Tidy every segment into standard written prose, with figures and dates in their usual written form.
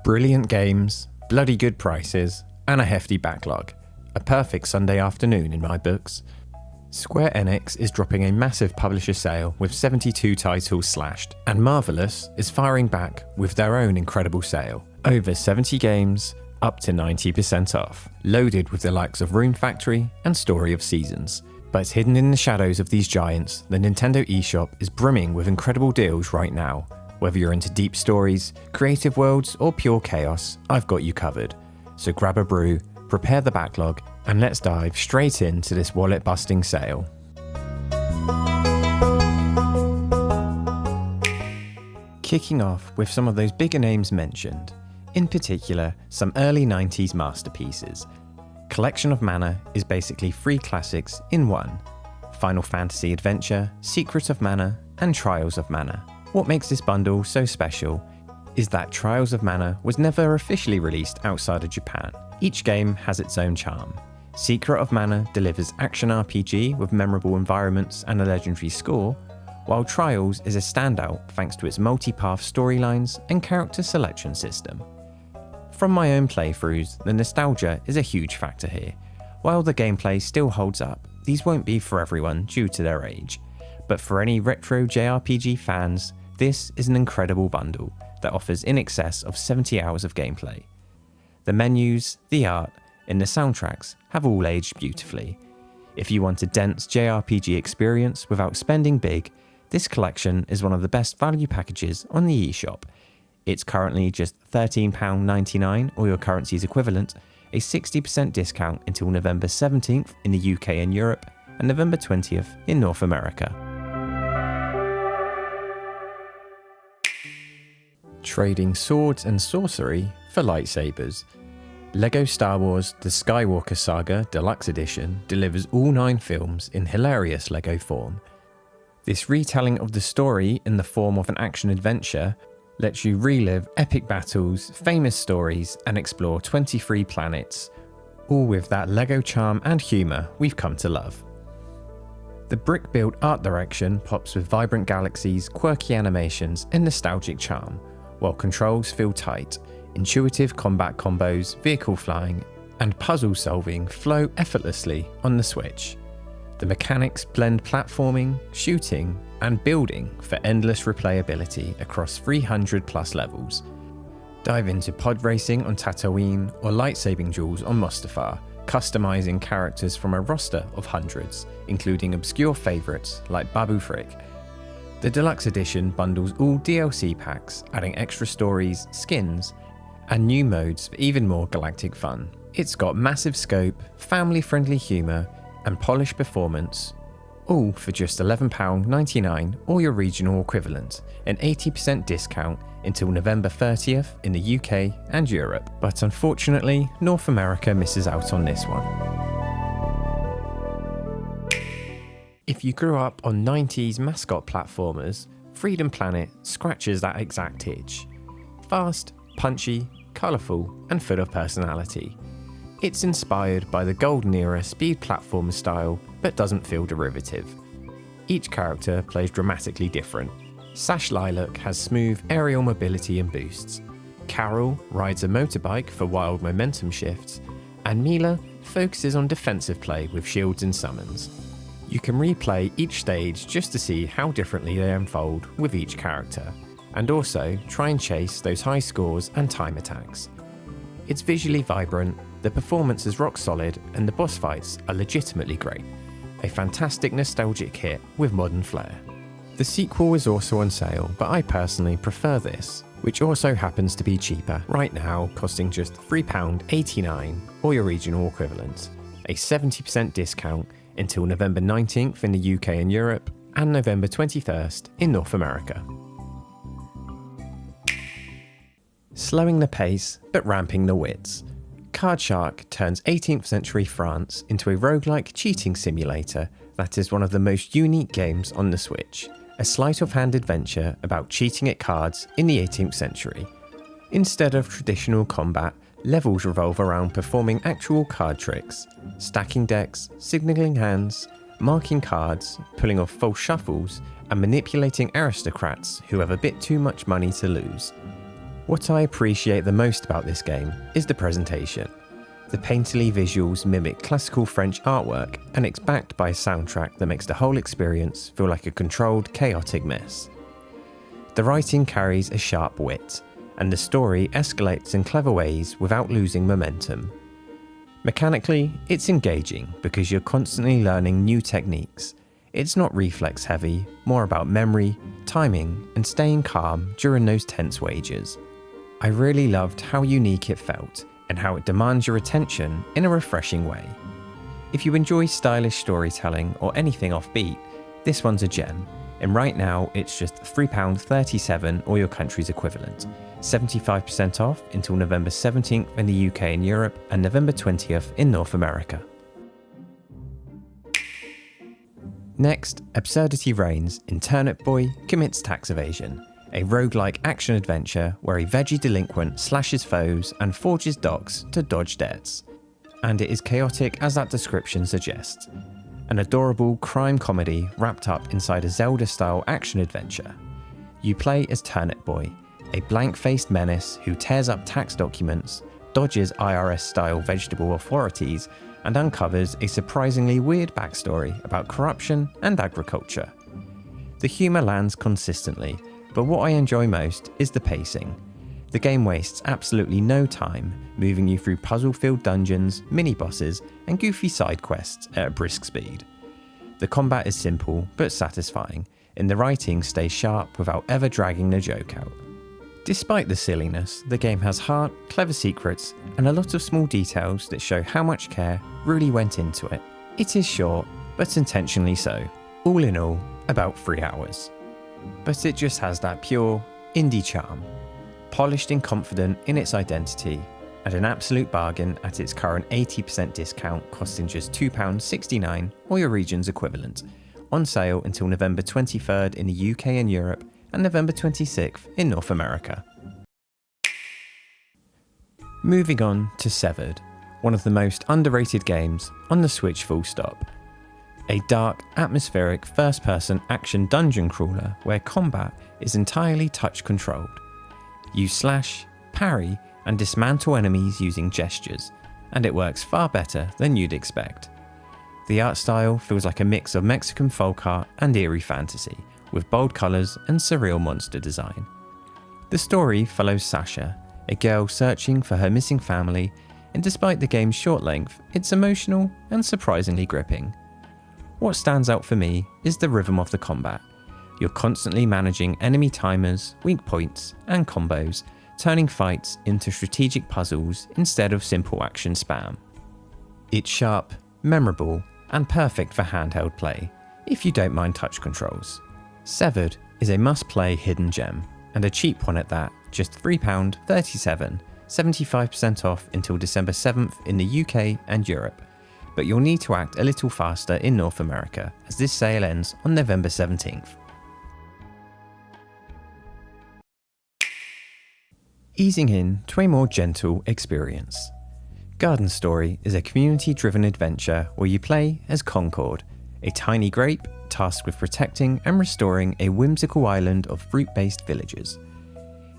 Brilliant games, bloody good prices, and a hefty backlog. A perfect Sunday afternoon in my books. Square Enix is dropping a massive publisher sale with 72 titles slashed, and Marvelous is firing back with their own incredible sale. Over 70 games, up to 90% off, loaded with the likes of Rune Factory and Story of Seasons. But hidden in the shadows of these giants, the Nintendo eShop is brimming with incredible deals right now. Whether you're into deep stories, creative worlds, or pure chaos, I've got you covered. So grab a brew, prepare the backlog, and let's dive straight into this wallet-busting sale. Kicking off with some of those bigger names mentioned, in particular some early 90s masterpieces. Collection of Mana is basically 3 classics in one: Final Fantasy Adventure, Secret of Mana, and Trials of Mana. What makes this bundle so special is that Trials of Mana was never officially released outside of Japan. Each game has its own charm. Secret of Mana delivers action RPG with memorable environments and a legendary score, while Trials is a standout thanks to its multi-path storylines and character selection system. From my own playthroughs, the nostalgia is a huge factor here. While the gameplay still holds up, these won't be for everyone due to their age. But for any retro JRPG fans, this is an incredible bundle that offers in excess of 70 hours of gameplay. The menus, the art, and the soundtracks have all aged beautifully. If you want a dense JRPG experience without spending big, this collection is one of the best value packages on the eShop. It's currently just £13.99 or your currency's equivalent, a 60% discount until November 17th in the UK and Europe, and November 20th in North America. Trading swords and sorcery for lightsabers. LEGO Star Wars The Skywalker Saga Deluxe Edition delivers all 9 films in hilarious LEGO form. This retelling of the story in the form of an action-adventure lets you relive epic battles, famous stories, and explore 23 planets, all with that LEGO charm and humour we've come to love. The brick-built art direction pops with vibrant galaxies, quirky animations, and nostalgic charm, while controls feel tight. Intuitive combat combos, vehicle flying, and puzzle solving flow effortlessly on the Switch. The mechanics blend platforming, shooting, and building for endless replayability across 300 plus levels. Dive into pod racing on Tatooine or lightsabing duels on Mustafar, customizing characters from a roster of hundreds, including obscure favourites like Babu Frick. The Deluxe Edition bundles all DLC packs, adding extra stories, skins, and new modes for even more galactic fun. It's got massive scope, family-friendly humour, and polished performance, all for just £11.99 or your regional equivalent, an 80% discount until November 30th in the UK and Europe. But unfortunately, North America misses out on this one. If you grew up on 90s mascot platformers, Freedom Planet scratches that exact itch. Fast, punchy, colourful, and full of personality. It's inspired by the golden era speed platformer style, but doesn't feel derivative. Each character plays dramatically different. Sash Lilac has smooth aerial mobility and boosts. Carol rides a motorbike for wild momentum shifts, and Mila focuses on defensive play with shields and summons. You can replay each stage just to see how differently they unfold with each character, and also try and chase those high scores and time attacks. It's visually vibrant, the performance is rock solid, and the boss fights are legitimately great. A fantastic nostalgic hit with modern flair. The sequel is also on sale, but I personally prefer this, which also happens to be cheaper right now, costing just £3.89 or your regional equivalent, a 70% discount until November 19th in the UK and Europe, and November 21st in North America. Slowing the pace, but ramping the wits. Card Shark turns 18th century France into a roguelike cheating simulator that is one of the most unique games on the Switch. A sleight of hand adventure about cheating at cards in the 18th century. Instead of traditional combat, levels revolve around performing actual card tricks, stacking decks, signalling hands, marking cards, pulling off false shuffles, and manipulating aristocrats who have a bit too much money to lose. What I appreciate the most about this game is the presentation. The painterly visuals mimic classical French artwork, and it's backed by a soundtrack that makes the whole experience feel like a controlled, chaotic mess. The writing carries a sharp wit, and the story escalates in clever ways without losing momentum. Mechanically, it's engaging because you're constantly learning new techniques. It's not reflex heavy, more about memory, timing, and staying calm during those tense wages. I really loved how unique it felt, and how it demands your attention in a refreshing way. If you enjoy stylish storytelling or anything offbeat, this one's a gem, and right now it's just £3.37 or your country's equivalent, 75% off until November 17th in the UK and Europe, and November 20th in North America. Next, absurdity reigns in Turnip Boy Commits Tax Evasion, a roguelike action-adventure where a veggie delinquent slashes foes and forges docks to dodge debts. And it is chaotic as that description suggests. An adorable crime comedy wrapped up inside a Zelda-style action-adventure. You play as Turnip Boy, a blank-faced menace who tears up tax documents, dodges IRS-style vegetable authorities, and uncovers a surprisingly weird backstory about corruption and agriculture. The humour lands consistently, but what I enjoy most is the pacing. The game wastes absolutely no time, moving you through puzzle-filled dungeons, mini-bosses, and goofy side quests at a brisk speed. The combat is simple but satisfying, and the writing stays sharp without ever dragging the joke out. Despite the silliness, the game has heart, clever secrets, and a lot of small details that show how much care really went into it. It is short, but intentionally so. All in all, about 3 hours. But it just has that pure, indie charm. Polished and confident in its identity, and an absolute bargain at its current 80% discount costing just £2.69 or your region's equivalent. On sale until November 23rd in the UK and Europe, and November 26th in North America. Moving on to Severed, one of the most underrated games on the Switch full stop. A dark, atmospheric first-person action dungeon crawler where combat is entirely touch-controlled. You slash, parry, and dismantle enemies using gestures, and it works far better than you'd expect. The art style feels like a mix of Mexican folk art and eerie fantasy, with bold colours and surreal monster design. The story follows Sasha, a girl searching for her missing family, and despite the game's short length, it's emotional and surprisingly gripping. What stands out for me is the rhythm of the combat. You're constantly managing enemy timers, weak points, and combos, turning fights into strategic puzzles instead of simple action spam. It's sharp, memorable, and perfect for handheld play, if you don't mind touch controls. Severed is a must-play hidden gem, and a cheap one at that, just £3.37, 75% off until December 7th in the UK and Europe. But you'll need to act a little faster in North America, as this sale ends on November 17th. Easing in to a more gentle experience. Garden Story is a community-driven adventure where you play as Concord, a tiny grape tasked with protecting and restoring a whimsical island of fruit-based villagers.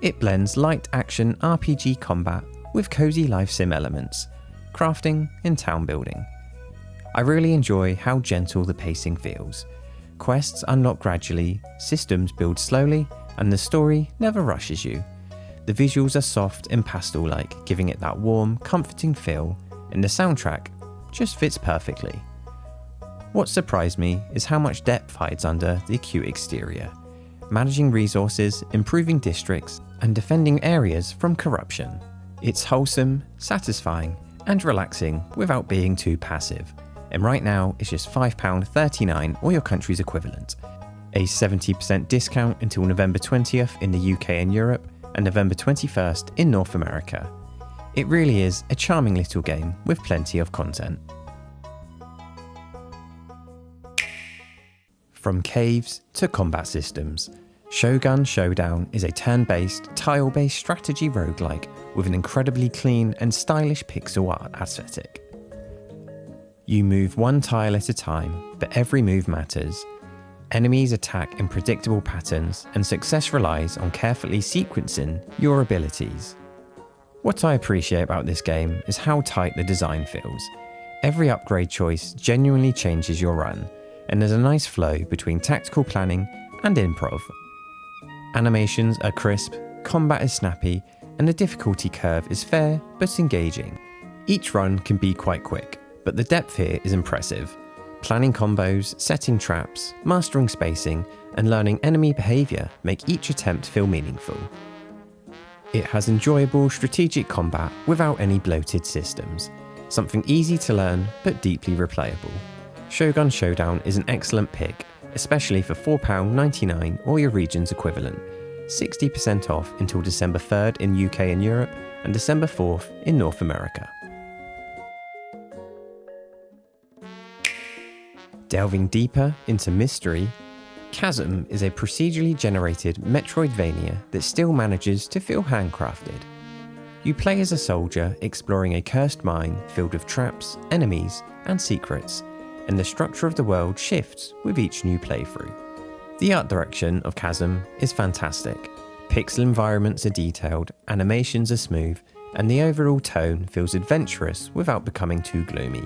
It blends light action RPG combat with cozy life sim elements, crafting and town building. I really enjoy how gentle the pacing feels. Quests unlock gradually, systems build slowly, and the story never rushes you. The visuals are soft and pastel-like, giving it that warm, comforting feel, and the soundtrack just fits perfectly. What surprised me is how much depth hides under the cute exterior, managing resources, improving districts, and defending areas from corruption. It's wholesome, satisfying, and relaxing without being too passive. And right now it's just £5.39 or your country's equivalent. A 70% discount until November 20th in the UK and Europe, and November 21st in North America. It really is a charming little game with plenty of content. From caves to combat systems, Shogun Showdown is a turn-based, tile-based strategy roguelike with an incredibly clean and stylish pixel art aesthetic. You move one tile at a time, but every move matters. Enemies attack in predictable patterns, and success relies on carefully sequencing your abilities. What I appreciate about this game is how tight the design feels. Every upgrade choice genuinely changes your run, and there's a nice flow between tactical planning and improv. Animations are crisp, combat is snappy, and the difficulty curve is fair but engaging. Each run can be quite quick, but the depth here is impressive. Planning combos, setting traps, mastering spacing, and learning enemy behaviour make each attempt feel meaningful. It has enjoyable strategic combat without any bloated systems, something easy to learn but deeply replayable. Shogun Showdown is an excellent pick, especially for £4.99 or your region's equivalent. 60% off until December 3rd in UK and Europe, and December 4th in North America. Delving deeper into mystery, Chasm is a procedurally generated Metroidvania that still manages to feel handcrafted. You play as a soldier exploring a cursed mine filled with traps, enemies, and secrets, and the structure of the world shifts with each new playthrough. The art direction of Chasm is fantastic. Pixel environments are detailed, animations are smooth, and the overall tone feels adventurous without becoming too gloomy.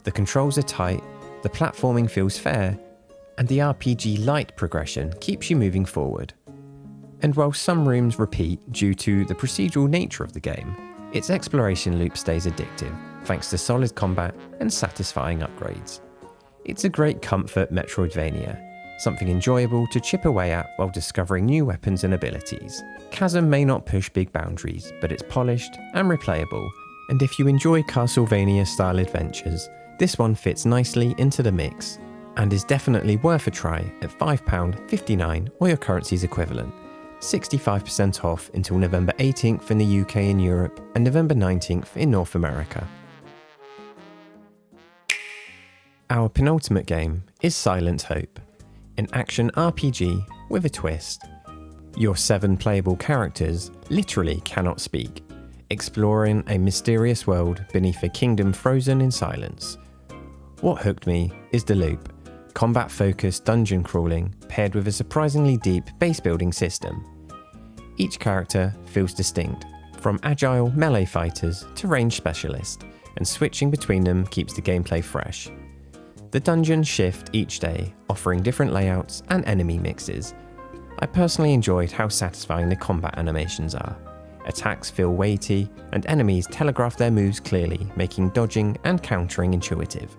The controls are tight, the platforming feels fair, and the RPG light progression keeps you moving forward. And while some rooms repeat due to the procedural nature of the game, its exploration loop stays addictive thanks to solid combat and satisfying upgrades. It's a great comfort Metroidvania, something enjoyable to chip away at while discovering new weapons and abilities. Chasm may not push big boundaries, but it's polished and replayable, and if you enjoy Castlevania-style adventures, this one fits nicely into the mix, and is definitely worth a try at £5.59 or your currency's equivalent. 65% off until November 18th in the UK and Europe, and November 19th in North America. Our penultimate game is Silent Hope, an action RPG with a twist. Your 7 playable characters literally cannot speak, exploring a mysterious world beneath a kingdom frozen in silence. What hooked me is the loop, combat-focused dungeon crawling paired with a surprisingly deep base-building system. Each character feels distinct, from agile melee fighters to range specialists, and switching between them keeps the gameplay fresh. The dungeons shift each day, offering different layouts and enemy mixes. I personally enjoyed how satisfying the combat animations are. Attacks feel weighty, and enemies telegraph their moves clearly, making dodging and countering intuitive.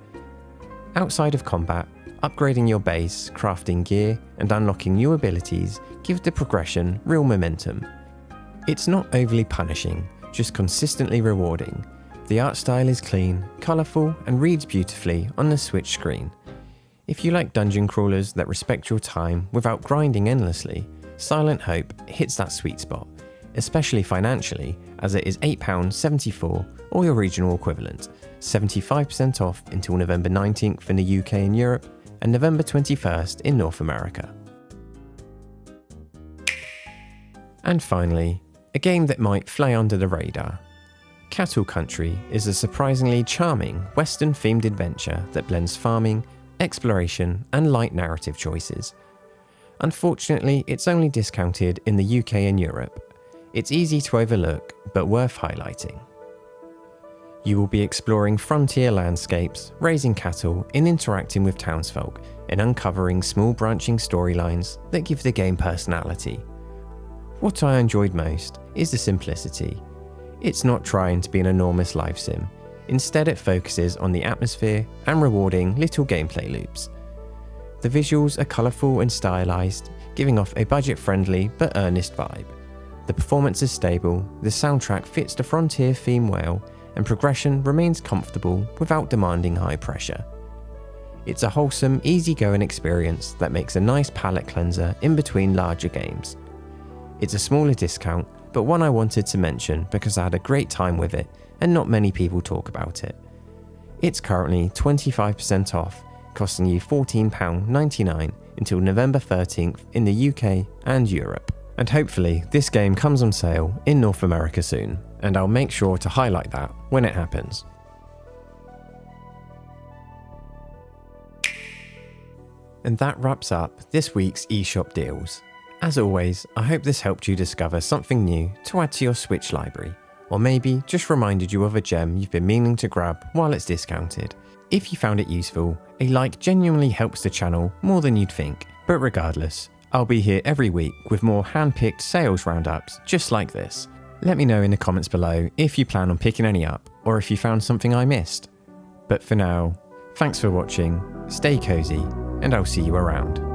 Outside of combat, upgrading your base, crafting gear, and unlocking new abilities give the progression real momentum. It's not overly punishing, just consistently rewarding. The art style is clean, colourful, and reads beautifully on the Switch screen. If you like dungeon crawlers that respect your time without grinding endlessly, Silent Hope hits that sweet spot, especially financially, as it is £8.74 or your regional equivalent, 75% off until November 19th in the UK and Europe, and November 21st in North America. And finally, a game that might fly under the radar. Cattle Country is a surprisingly charming Western-themed adventure that blends farming, exploration, and light narrative choices. Unfortunately, it's only discounted in the UK and Europe. It's easy to overlook, but worth highlighting. You will be exploring frontier landscapes, raising cattle, and interacting with townsfolk, and uncovering small branching storylines that give the game personality. What I enjoyed most is the simplicity. It's not trying to be an enormous life sim. Instead, it focuses on the atmosphere and rewarding little gameplay loops. The visuals are colourful and stylised, giving off a budget-friendly but earnest vibe. The performance is stable, the soundtrack fits the frontier theme well, and progression remains comfortable without demanding high pressure. It's a wholesome, easygoing experience that makes a nice palate cleanser in between larger games. It's a smaller discount, but one I wanted to mention because I had a great time with it and not many people talk about it. It's currently 25% off, costing you £14.99 until November 13th in the UK and Europe. And hopefully this game comes on sale in North America soon, and I'll make sure to highlight that when it happens. And that wraps up this week's eShop deals. As always, I hope this helped you discover something new to add to your Switch library, or maybe just reminded you of a gem you've been meaning to grab while it's discounted. If you found it useful, a like genuinely helps the channel more than you'd think. But regardless, I'll be here every week with more hand-picked sales roundups just like this. Let me know in the comments below if you plan on picking any up, or if you found something I missed. But for now, thanks for watching, stay cozy, and I'll see you around.